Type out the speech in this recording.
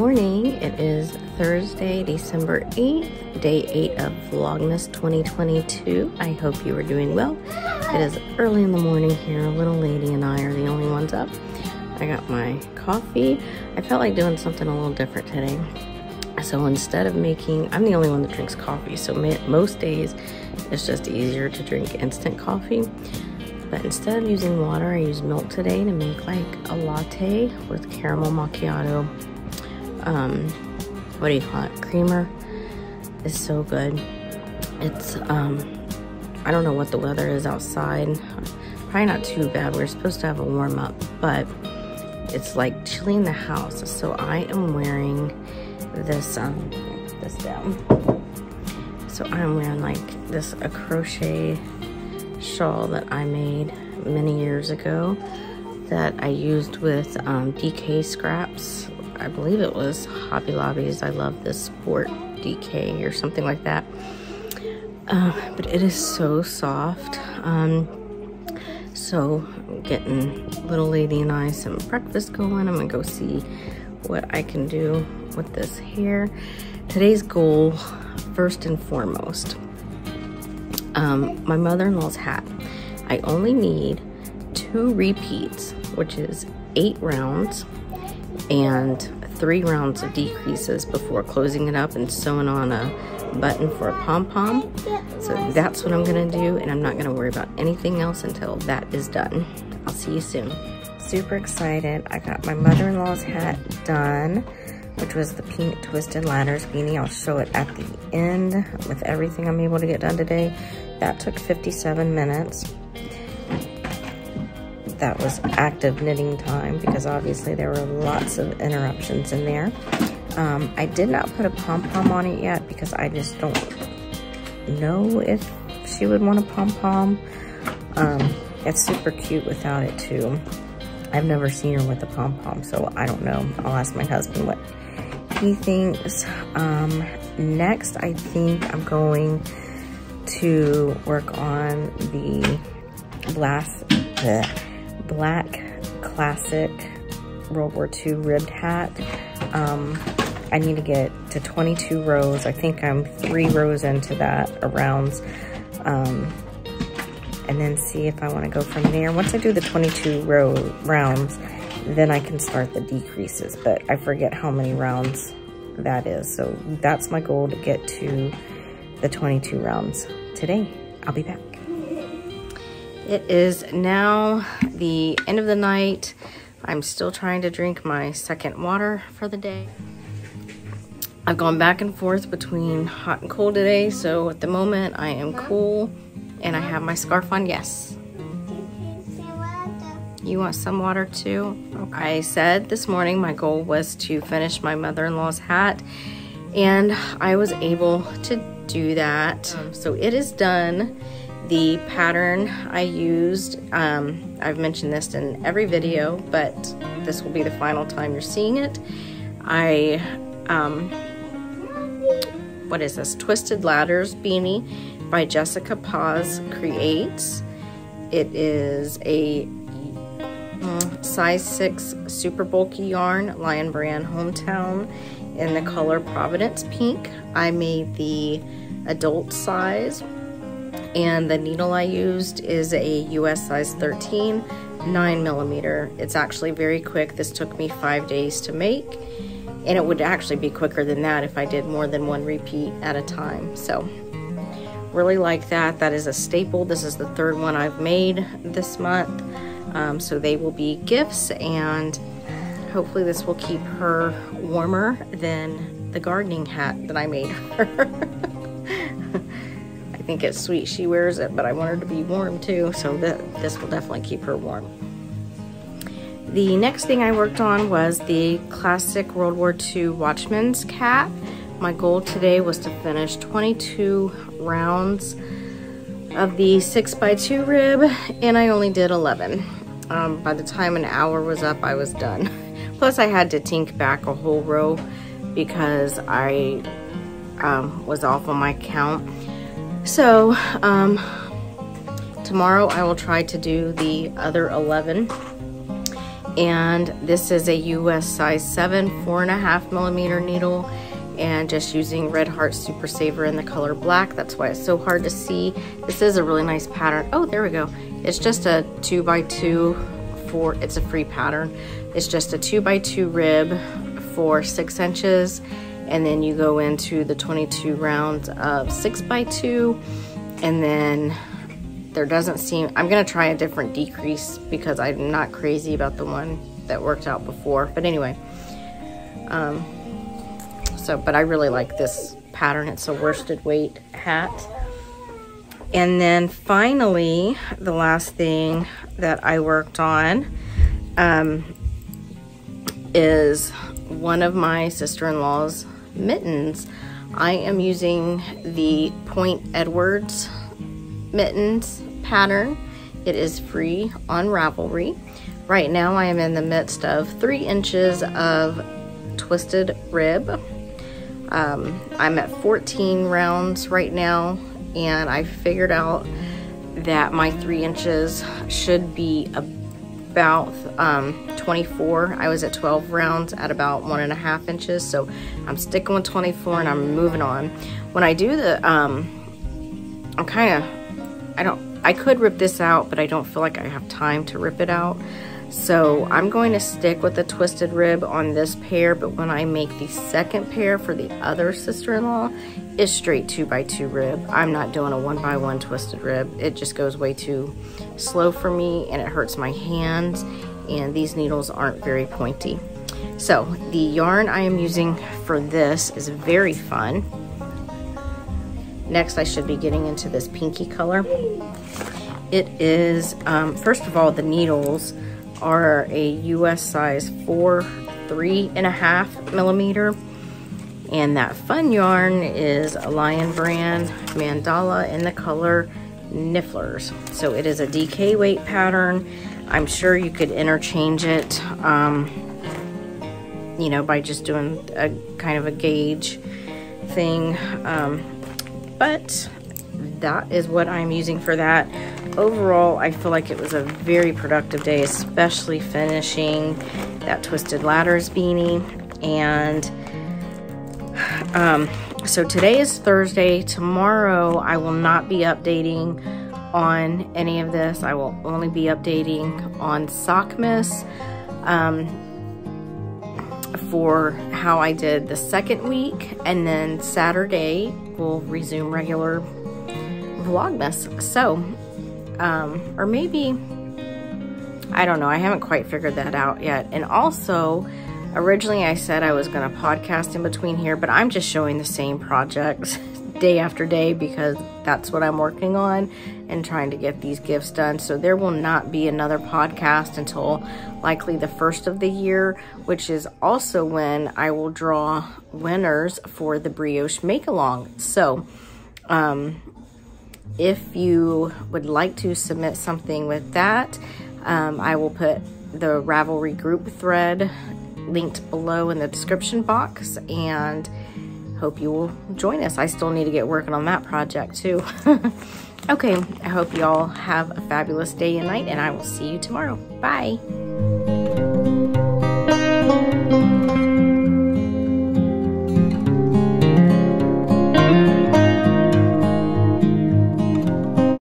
morning. It is Thursday, December 8th, day 8 of Vlogmas 2022. I hope you are doing well. It is early in the morning here. Little lady and I are the only ones up. I got my coffee. I felt like doing something a little different today. So instead of making, I'm the only one that drinks coffee, so most days it's just easier to drink instant coffee. But instead of using water, I used milk today to make like a latte with caramel macchiato. What do you call it? Creamer. It's so good. It's, I don't know what the weather is outside. Probably not too bad. We're supposed to have a warm up, but it's like chilly in the house. So I am wearing this, this down. So I'm wearing like this, a crochet shawl that I made many years ago that I used with DK scraps. I believe it was Hobby Lobby's I Love This Sport DK or something like that. But it is so soft. So getting little lady and I some breakfast going. I'm gonna go see what I can do with this hair. Today's goal, first and foremost, my mother-in-law's hat. I only need 2 repeats, which is 8 rounds and 3 rounds of decreases before closing it up and sewing on a button for a pom-pom. So that's what I'm gonna do, and I'm not gonna worry about anything else until that is done. I'll see you soon. Super excited. I got my mother-in-law's hat done, which was the pink twisted ladders beanie. I'll show it at the end with everything I'm able to get done today. That took 57 minutes. That was active knitting time because obviously there were lots of interruptions in there. I did not put a pom-pom on it yet because I just don't know if she would want a pom-pom. It's super cute without it too. I've never seen her with a pom-pom, so I don't know. I'll ask my husband what he thinks. Next, I think I'm going to work on the black classic World War II ribbed hat. I need to get to 22 rows. I think I'm 3 rows into that rounds. And then see if I want to go from there. Once I do the 22 rounds, then I can start the decreases, but I forget how many rounds that is. So that's my goal, to get to the 22 rounds today. I'll be back. It is now the end of the night. I'm still trying to drink my second water for the day. I've gone back and forth between hot and cold today, so at the moment I am cool and I have my scarf on. Yes. You want some water too? Okay. I said this morning my goal was to finish my mother-in-law's hat, and I was able to do that. So it is done. The pattern I used, I've mentioned this in every video, but this will be the final time you're seeing it. What is this? Twisted Ladders Beanie by Jessica Paz Creates. It is a size 6 super bulky yarn, Lion Brand Hometown, in the color Providence Pink. I made the adult size, and the needle I used is a US size 13, 9mm. It's actually very quick. This took me 5 days to make, and it would actually be quicker than that if I did more than 1 repeat at a time. So really like that. That is a staple. This is the 3rd one I've made this month. So they will be gifts, and hopefully this will keep her warmer than the gardening hat that I made her. I think it's sweet she wears it, but I want her to be warm too, so this will definitely keep her warm. The next thing I worked on was the classic World War II Watchman's cap. My goal today was to finish 22 rounds of the 6x2 rib, and I only did 11. By the time an hour was up, I was done. Plus I had to tink back a whole row because I was off on my count. So tomorrow I will try to do the other 11, And this is a US size 7, 4.5mm needle, and just using Red Heart Super Saver in the color black. That's why it's so hard to see. This is a really nice pattern. Oh, there we go. It's just a 2x2 it's a free pattern. It's just a 2x2 rib for 6 inches, and then you go into the 22 rounds of 6x2, and then there doesn't seem, I'm gonna try a different decrease because I'm not crazy about the one that worked out before. But anyway, but I really like this pattern. It's a worsted weight hat. And then finally, the last thing that I worked on is one of my sister-in-law's mittens. I am using the Point Edwards mittens pattern. It is free on Ravelry. Right now I am in the midst of 3 inches of twisted rib. I'm at 14 rounds right now, and I figured out that my 3 inches should be about 24. I was at 12 rounds at about 1.5 inches, so I'm sticking with 24 and I'm moving on. When I do the I could rip this out, but I don't feel like I have time to rip it out. So I'm going to stick with the twisted rib on this pair, but when I make the second pair for the other sister-in-law, it's straight 2x2 rib. I'm not doing a 1x1 twisted rib. It just goes way too slow for me, and it hurts my hands, and these needles aren't very pointy. So the yarn I am using for this is very fun. Next, I should be getting into this pinky color. It is, first of all, the needles are a US size 4, 3.5mm. And that fun yarn is a Lion Brand Mandala in the color Nifflers. So it is a DK weight pattern. I'm sure you could interchange it, you know, by just doing a kind of a gauge thing. But that is what I'm using for that. Overall, I feel like it was a very productive day, especially finishing that Twisted Ladders beanie. And so today is Thursday. Tomorrow I will not be updating on any of this. I will only be updating on Vlogmas for how I did the second week, and then Saturday we'll resume regular Vlogmas. So or maybe, I don't know, I haven't quite figured that out yet. And also, originally I said I was going to podcast in between here, but I'm just showing the same projects day after day because that's what I'm working on and trying to get these gifts done. So there will not be another podcast until likely the first of the year, which is also when I will draw winners for the Brioche Make-Along. So if you would like to submit something with that, I will put the Ravelry group thread linked below in the description box, and hope you will join us. I still need to get working on that project too. Okay, I hope you all have a fabulous day and night, and I will see you tomorrow. Bye.